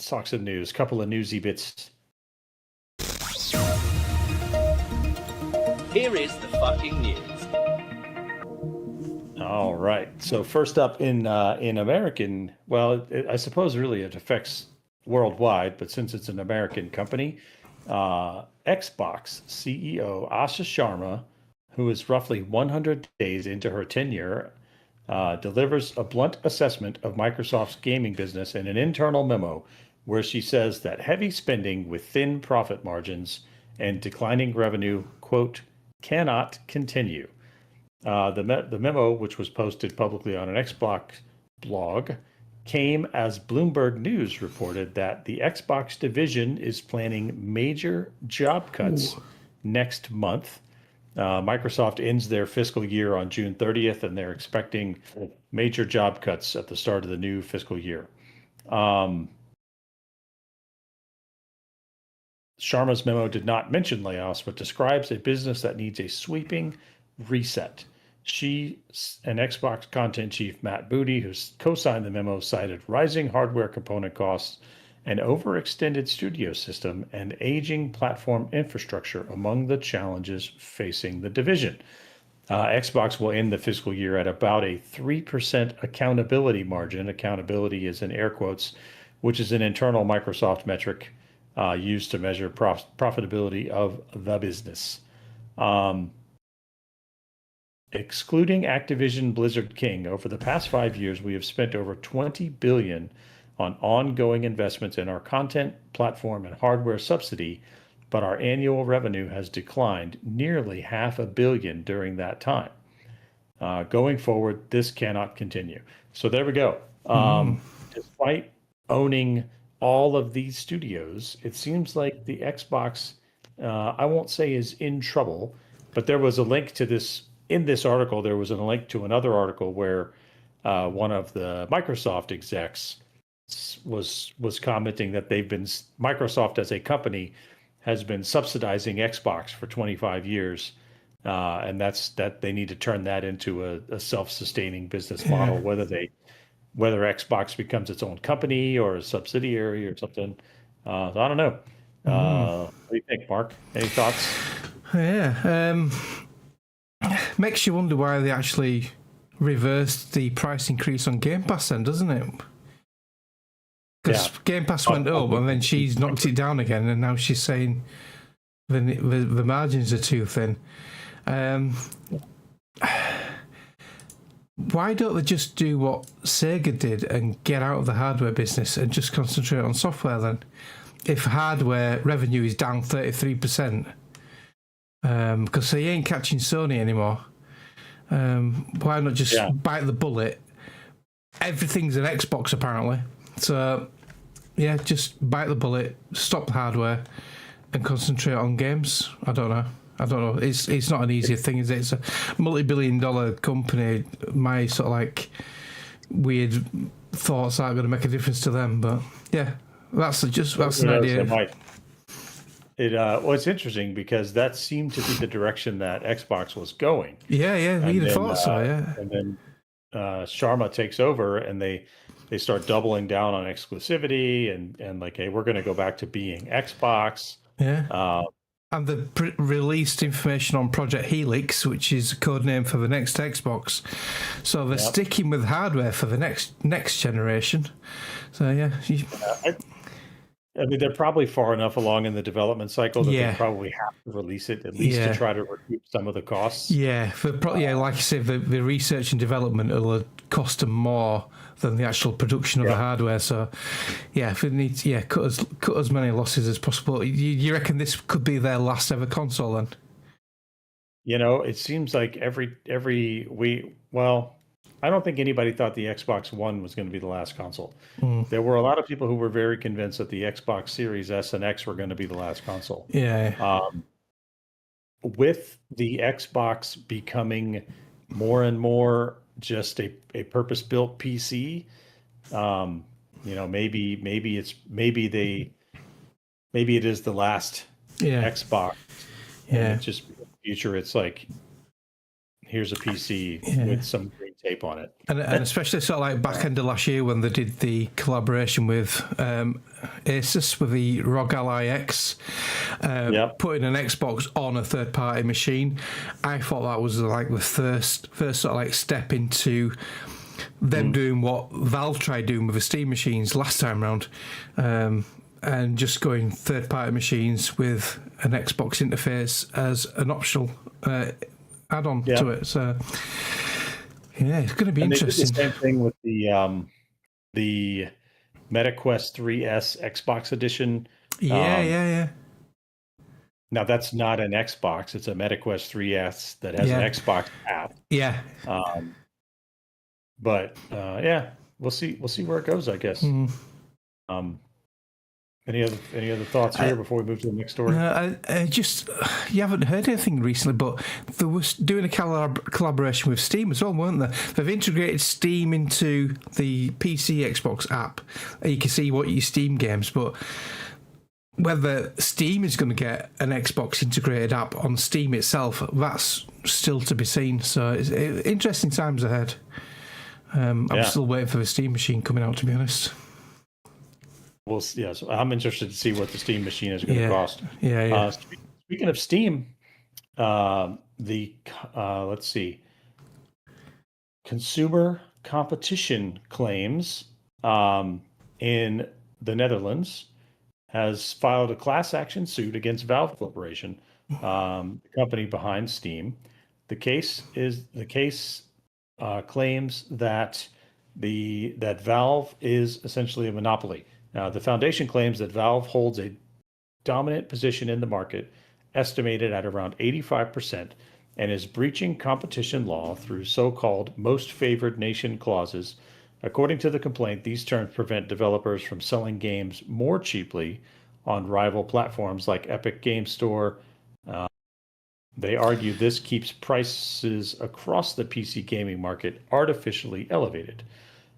Couple of newsy bits. Here is the fucking news. All right. So first up in American, I suppose really it affects worldwide, but since it's an American company, Xbox CEO Asha Sharma, who is roughly 100 days into her tenure, delivers a blunt assessment of Microsoft's gaming business in an internal memo where she says that heavy spending with thin profit margins and declining revenue, quote, cannot continue. The memo, which was posted publicly on an Xbox blog, came as Bloomberg News reported that the Xbox division is planning major job cuts next month. Microsoft ends their fiscal year on June 30th, and they're expecting major job cuts at the start of the new fiscal year. Sharma's memo did not mention layoffs, but describes a business that needs a sweeping reset. She and Xbox content chief Matt Booty, who co-signed the memo, cited rising hardware component costs, an overextended studio system, and aging platform infrastructure among the challenges facing the division. Xbox will end the fiscal year at about a 3% accountability margin. Accountability is in air quotes, which is an internal Microsoft metric used to measure profitability of the business. Excluding Activision Blizzard King, over the past 5 years, we have spent over $20 billion on ongoing investments in our content, platform, and hardware subsidy, but our annual revenue has declined nearly $500 million during that time. Going forward, this cannot continue. So there we go. Despite owning all of these studios, it seems like the Xbox, I won't say is in trouble, but there was a link to this. In this article, there was a link to another article where one of the Microsoft execs was commenting that Microsoft as a company has been subsidizing Xbox for 25 years, and that they need to turn that into a self-sustaining business model, whether Xbox becomes its own company or a subsidiary or something. So I don't know. What do you think, Mark? Any thoughts? Yeah. Makes you wonder why they actually reversed the price increase on Game Pass then, doesn't it? Because Game Pass went up and then she's knocked it down again, and now she's saying the margins are too thin. Why don't they just do what Sega did and get out of the hardware business and just concentrate on software then? If hardware revenue is down 33%, because they ain't catching Sony anymore. Why not just bite the bullet? Everything's an Xbox apparently. So, yeah, just bite the bullet, stop the hardware, and concentrate on games. I don't know. It's not an easy thing, is it? It's a multi-billion-dollar company. My sort of like weird thoughts aren't going to make a difference to them. But yeah, that's an idea. Well, it's interesting because that seemed to be the direction that Xbox was going. Yeah, you'd have thought so, yeah. And then Sharma takes over, and they start doubling down on exclusivity and like, hey, we're going to go back to being Xbox. Yeah. And they released information on Project Helix, which is a code name for the next Xbox. So they're sticking with hardware for the next generation. So yeah. I mean, they're probably far enough along in the development cycle that they probably have to release it, at least to try to recoup some of the costs. Yeah, like you said, the research and development will cost them more than the actual production of the hardware. So, yeah, if it needs, cut as many losses as possible. You reckon this could be their last ever console then? You know, it seems like I don't think anybody thought the Xbox One was going to be the last console. There were a lot of people who were very convinced that the Xbox Series S and X were going to be the last console. Yeah. With the Xbox becoming more and more just a purpose-built PC, maybe it is the last Xbox. Yeah. It's just future. It's like, here's a PC with some green tape on it. And especially sort of like back end of last year when they did the collaboration with Asus with the ROG Ally X, putting an Xbox on a third party machine. I thought that was like the first sort of like step into them doing what Valve tried doing with the Steam machines last time round. And just going third party machines with an Xbox interface as an optional add-on to it. So it's going to be interesting. They did the same thing with the MetaQuest 3S Xbox edition. Yeah. Now that's not an Xbox; it's a MetaQuest 3S that has an Xbox app. Yeah. We'll see where it goes, I guess. Any other thoughts here before we move to the next story? You haven't heard anything recently, but they were doing a collaboration with Steam as well, weren't they? They've integrated Steam into the PC Xbox app. You can see what your Steam games, but whether Steam is going to get an Xbox integrated app on Steam itself, that's still to be seen. So it's interesting times ahead. I'm still waiting for the Steam machine coming out, to be honest. Well, yeah, so I'm interested to see what the Steam machine is going to cost. Yeah. Speaking of Steam, let's see, consumer competition claims in the Netherlands has filed a class action suit against Valve Corporation, the company behind Steam. The case claims that that Valve is essentially a monopoly. Now, the foundation claims that Valve holds a dominant position in the market, estimated at around 85%, and is breaching competition law through so-called most favored nation clauses. According to the complaint, these terms prevent developers from selling games more cheaply on rival platforms like Epic Games Store. They argue this keeps prices across the PC gaming market artificially elevated.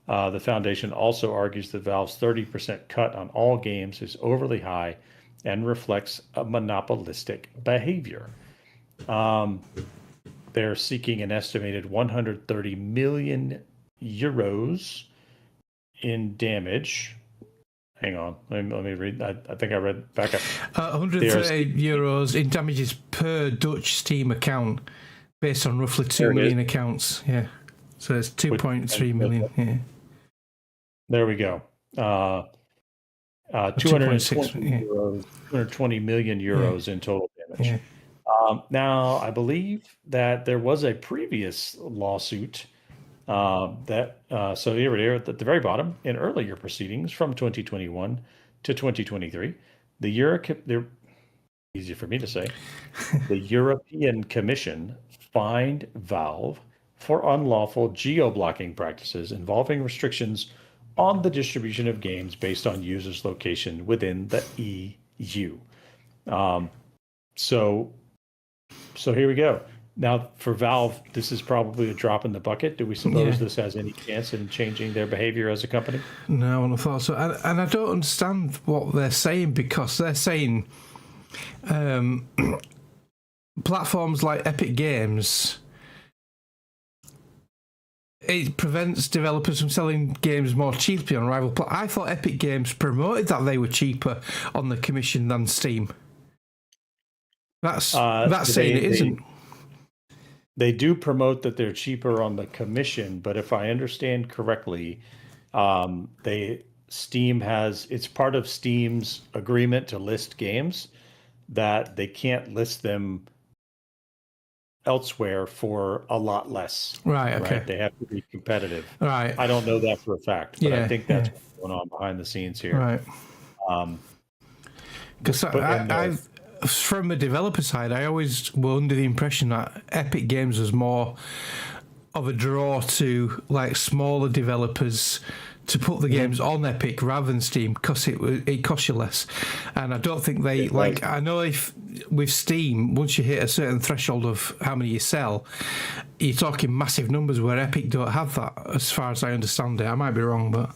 The foundation also argues that Valve's 30% cut on all games is overly high and reflects a monopolistic behavior. They're seeking an estimated 130 million euros in damage. Hang on, let me read. I think I read back up. 130 euros in damages per Dutch Steam account, based on roughly 2 million accounts. Yeah, so it's 2.3 million. Yeah. There we go. 220 million euros in total damage. Yeah. Now, I believe that there was a previous lawsuit so here we are at the very bottom. In earlier proceedings from 2021 to 2023, easy for me to say, the European Commission fined Valve for unlawful geo-blocking practices involving restrictions on the distribution of games based on users' location within the EU. So here we go. Now, for Valve, this is probably a drop in the bucket. Do we suppose this has any chance in changing their behavior as a company? No, I wouldn't have thought so. And I don't understand what they're saying, because they're saying platforms like Epic Games, it prevents developers from selling games more cheaply on rival platforms. I thought Epic Games promoted that they were cheaper on the Commission than Steam. That's saying it isn't. They do promote that they're cheaper on the Commission, but if I understand correctly, it's part of Steam's agreement to list games that they can't list them elsewhere for a lot less. Right. Okay. Right? They have to be competitive. Right. I don't know that for a fact, but I think that's what's going on behind the scenes here. Right. Because from a developer side, I always were under the impression that Epic Games was more of a draw to like smaller developers to put the games on Epic rather than Steam, because it costs you less. And I don't think they I know if with Steam, once you hit a certain threshold of how many you sell, you're talking massive numbers, where Epic don't have that, as far as I understand it. I might be wrong, but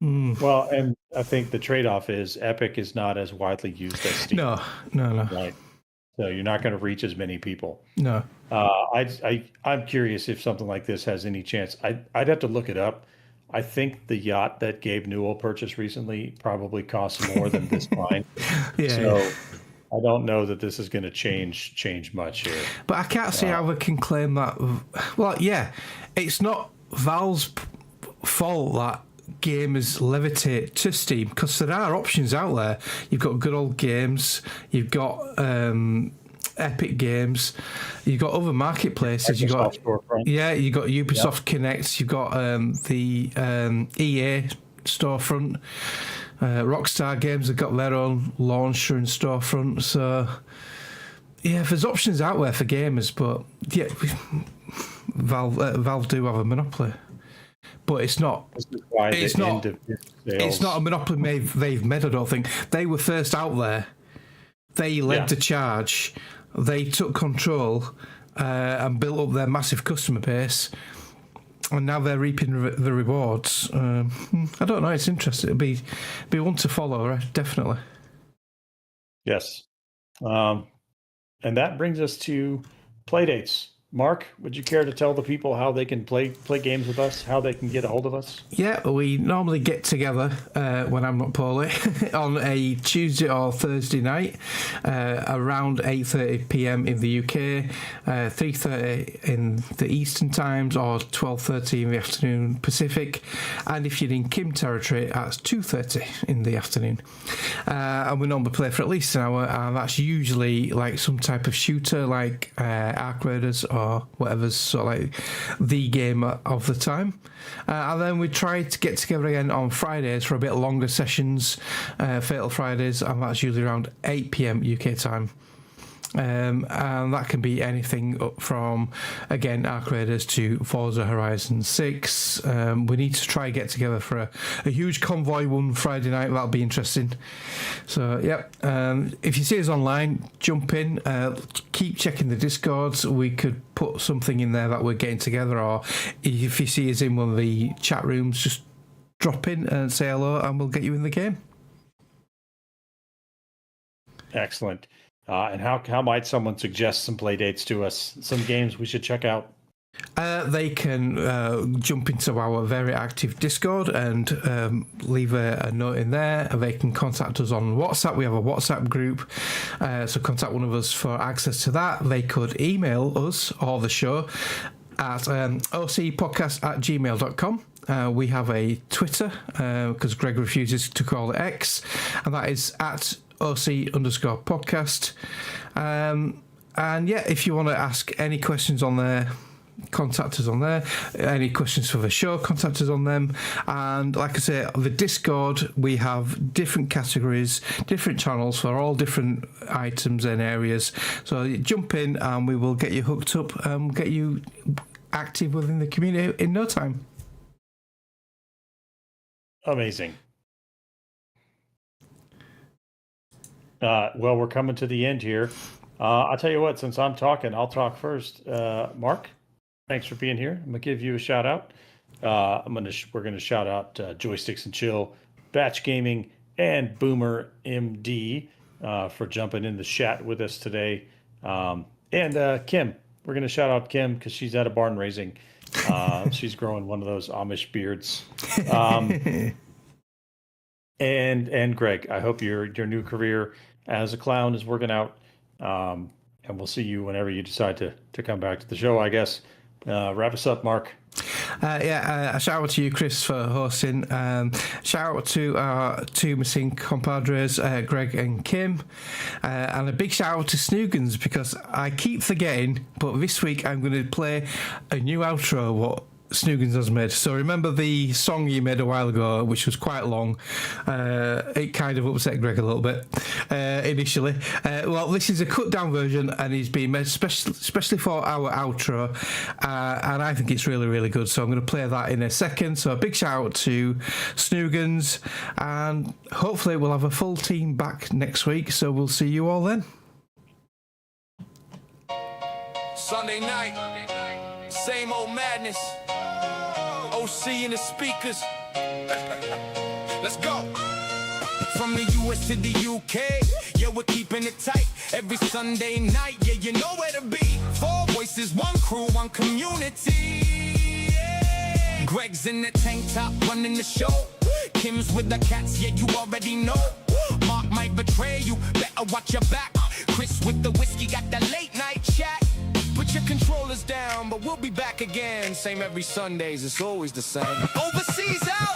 well, and I think the trade-off is Epic is not as widely used as Steam. No. Right. So you're not going to reach as many people. No. I'm curious if something like this has any chance. I'd have to look it up. I think the yacht that Gabe Newell purchased recently probably costs more than this fine. I don't know that this is going to change much here. But I can't see how they can claim that. Well, yeah, it's not Valve's fault that gamers levitate to Steam, because there are options out there. You've got Good Old Games, you've got Epic Games, you've got other marketplaces. You've got Ubisoft Connect, you've got the EA storefront. Rockstar Games have got their own launcher and storefront. So yeah, there's options out there for gamers, but yeah, Valve do have a monopoly. But it's not. It's not a monopoly they've made. I don't think they were first out there. They led the charge. They took control and built up their massive customer base, and now they're reaping the rewards. I don't know. It's interesting. It'll be one to follow, right? Definitely. Yes. And that brings us to play dates. Mark, would you care to tell the people how they can play games with us, how they can get a hold of us? Yeah, we normally get together when I'm not poorly on a Tuesday or Thursday night around 8:30 p.m. in the UK, 3:30 in the Eastern Times, or 12:30 in the afternoon Pacific. And if you're in Kim territory, that's 2:30 in the afternoon. And we normally play for at least an hour, and that's usually like some type of shooter, like Ark Raiders or whatever's sort of like the game of the time. And then we try to get together again on Fridays for a bit longer sessions, Fatal Fridays, and that's usually around 8 p.m. UK time. And that can be anything up from, again, Ark Raiders to Forza Horizon 6. We need to try and get together for a huge convoy one Friday night. That'll be interesting. So, yep. If you see us online, jump in. Keep checking the Discords. We could put something in there that we're getting together, or if you see us in one of the chat rooms, just drop in and say hello and we'll get you in the game. Excellent. And how might someone suggest some play dates to us? Some games we should check out? They can jump into our very active Discord and leave a note in there. They can contact us on WhatsApp. We have a WhatsApp group, so contact one of us for access to that. They could email us or the show at ocpodcast@gmail.com. We have a Twitter, because Greg refuses to call it X, and that is at OC_podcast. And yeah, if you want to ask any questions on there, contact us on there. Any questions for the show, contact us on them. And like I say, the Discord, we have different categories, different channels for all different items and areas. So jump in and we will get you hooked up and get you active within the community in no time. Amazing. Well, we're coming to the end here. I'll tell you what, since I'm talking, I'll talk first. Mark, thanks for being here. I'm gonna give you a shout out. We're gonna shout out Joysticks and Chill, Batch Gaming, and Boomer MD for jumping in the chat with us today. And Kim, we're gonna shout out Kim because she's at a barn raising. She's growing one of those Amish beards. And Greg, I hope your new career as a clown is working out. And we'll see you whenever you decide to come back to the show, I guess. Wrap us up, Mark. A shout out to you, Chris, for hosting. Shout out to our two missing compadres, Greg and Kim. And a big shout out to Snoogans, because I keep forgetting, but this week I'm going to play a new outro, what Snoogans has made. So remember the song you made a while ago, which was quite long. It kind of upset Greg a little bit initially. Well, this is a cut down version, and it's been made especially for our outro, and I think it's really, really good. So I'm going to play that in a second. So a big shout out to Snoogans, and hopefully we'll have a full team back next week. So we'll see you all then. Sunday night, same old madness. OC in the speakers. Let's go. From the US to the UK, yeah, we're keeping it tight. Every Sunday night, yeah, you know where to be. 4 voices, 1 crew, 1 community. Yeah. Greg's in the tank top running the show. Kim's with the cats, yeah, you already know. Mark might betray you, better watch your back. Chris with the whiskey got the late night chat. Put your controllers down, but we'll be back again. Same every Sundays, it's always the same. Overseas out!